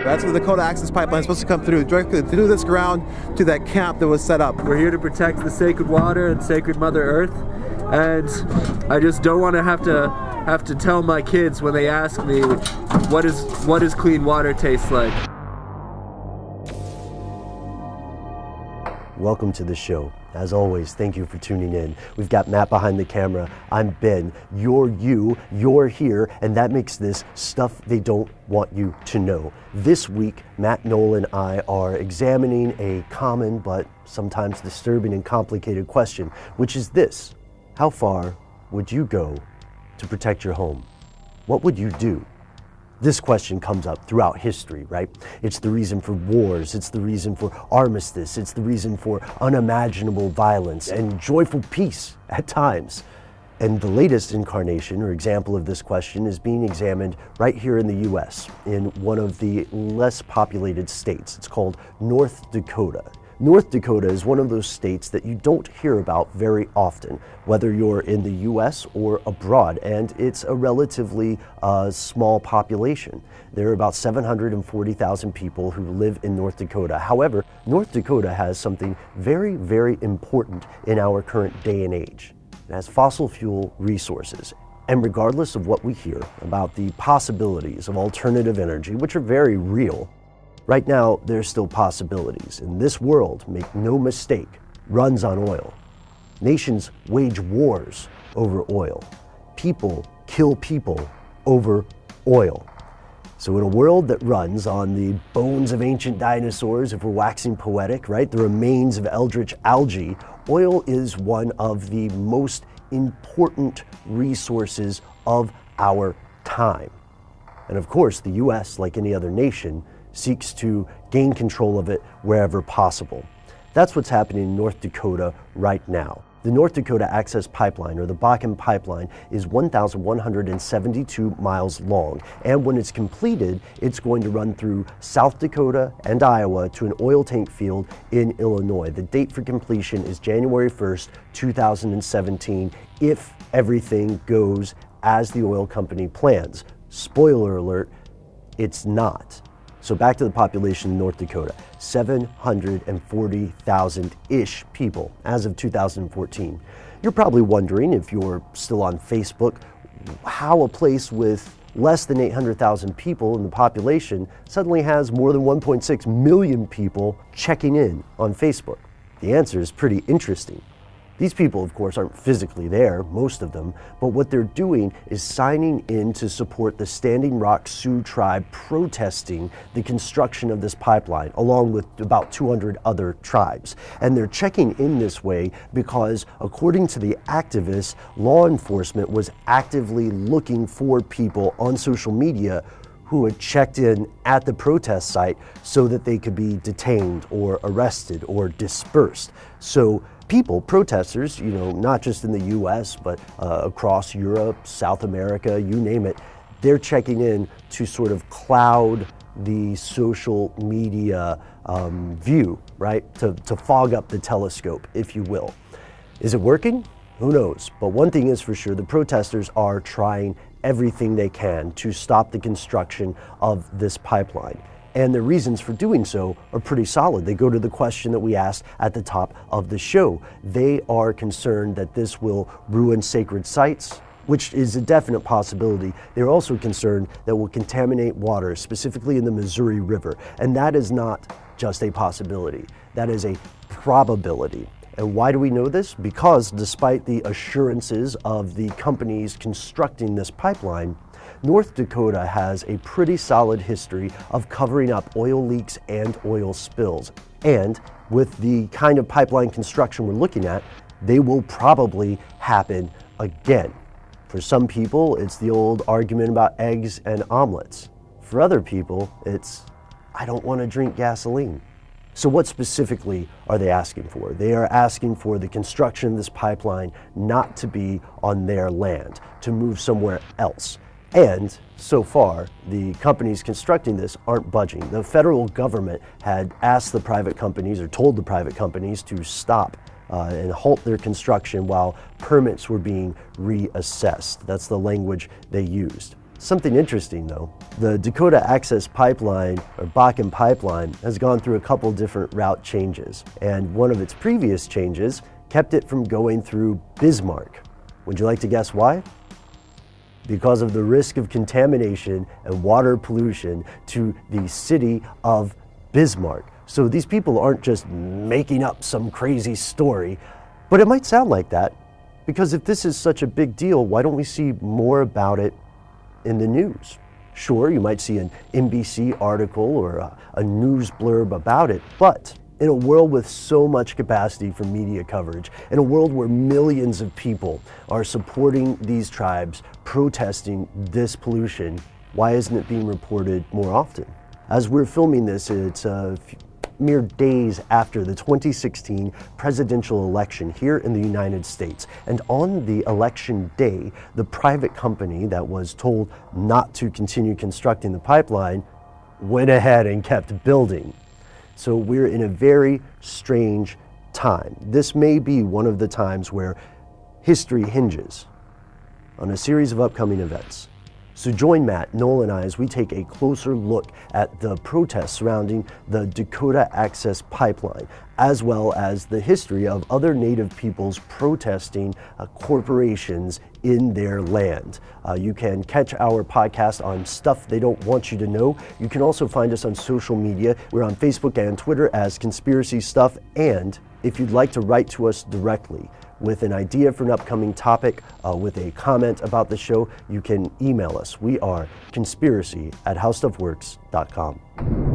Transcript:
That's the Dakota Access Pipeline is supposed to come through, directly through this ground to that camp that was set up. We're here to protect the sacred water and sacred Mother Earth, and I just don't want to have to tell my kids when they ask me what does clean water taste like. Welcome to the show. As always, thank you for tuning in. We've got Matt behind the camera. I'm Ben. You're you, you're here, and that makes this stuff they don't want you to know. This week, Matt, Noel, and I are examining a common but sometimes disturbing and complicated question, which is this: how far would you go to protect your home? What would you do? This question comes up throughout history, right? It's the reason for wars, it's the reason for armistice, it's the reason for unimaginable violence and joyful peace at times. And the latest incarnation or example of this question is being examined right here in the US, in one of the less populated states. It's called North Dakota. North Dakota is one of those states that you don't hear about very often, whether you're in the US or abroad, and it's a relatively small population. There are about 740,000 people who live in North Dakota. However, North Dakota has something very, very important in our current day and age. It has fossil fuel resources. And regardless of what we hear about the possibilities of alternative energy, which are very real, right now, there's still possibilities. And this world, make no mistake, runs on oil. Nations wage wars over oil. People kill people over oil. So in a world that runs on the bones of ancient dinosaurs, if we're waxing poetic, right, the remains of eldritch algae, oil is one of the most important resources of our time. And of course, the US, like any other nation, seeks to gain control of it wherever possible. That's what's happening in North Dakota right now. The North Dakota Access Pipeline, or the Bakken Pipeline, is 1,172 miles long, and when it's completed, it's going to run through South Dakota and Iowa to an oil tank field in Illinois. The date for completion is January 1st, 2017, if everything goes as the oil company plans. Spoiler alert, it's not. So back to the population in North Dakota, 740,000-ish people as of 2014. You're probably wondering, if you're still on Facebook, how a place with less than 800,000 people in the population suddenly has more than 1.6 million people checking in on Facebook. The answer is pretty interesting. These people, of course, aren't physically there, most of them, but what they're doing is signing in to support the Standing Rock Sioux tribe protesting the construction of this pipeline, along with about 200 other tribes. And they're checking in this way because, according to the activists, law enforcement was actively looking for people on social media who had checked in at the protest site so that they could be detained or arrested or dispersed. So people, protesters, not just in the US, but across Europe, South America, you name it, they're checking in to sort of cloud the social media view, right? To fog up the telescope, if you will. Is it working? Who knows? But one thing is for sure, the protesters are trying everything they can to stop the construction of this pipeline. And the reasons for doing so are pretty solid. They go to the question that we asked at the top of the show. They are concerned that this will ruin sacred sites, which is a definite possibility. They're also concerned that it will contaminate water, specifically in the Missouri River. And that is not just a possibility. That is a probability. And why do we know this? Because despite the assurances of the companies constructing this pipeline, North Dakota has a pretty solid history of covering up oil leaks and oil spills. And with the kind of pipeline construction we're looking at, they will probably happen again. For some people, it's the old argument about eggs and omelets. For other people, it's, I don't want to drink gasoline. So what specifically are they asking for? They are asking for the construction of this pipeline not to be on their land, to move somewhere else. And so far, the companies constructing this aren't budging. The federal government had asked the private companies, or told the private companies, to stop and halt their construction while permits were being reassessed. That's the language they used. Something interesting though, the Dakota Access Pipeline, or Bakken Pipeline, has gone through a couple different route changes, and one of its previous changes kept it from going through Bismarck. Would you like to guess why? Because of the risk of contamination and water pollution to the city of Bismarck. So these people aren't just making up some crazy story, but it might sound like that, because if this is such a big deal, why don't we see more about it in the news? Sure, you might see an NBC article or a news blurb about it, but in a world with so much capacity for media coverage, in a world where millions of people are supporting these tribes, protesting this pollution, why isn't it being reported more often? As we're filming this, it's mere days after the 2016 presidential election here in the United States. And on the election day, the private company that was told not to continue constructing the pipeline went ahead and kept building. So we're in a very strange time. This may be one of the times where history hinges on a series of upcoming events. So join Matt, Noel, and I as we take a closer look at the protests surrounding the Dakota Access Pipeline, as well as the history of other Native peoples protesting corporations in their land. You can catch our podcast on Stuff They Don't Want You to Know. You can also find us on social media. We're on Facebook and Twitter as Conspiracy Stuff. And if you'd like to write to us directly with an idea for an upcoming topic, with a comment about the show, you can email us. We are conspiracy@howstuffworks.com.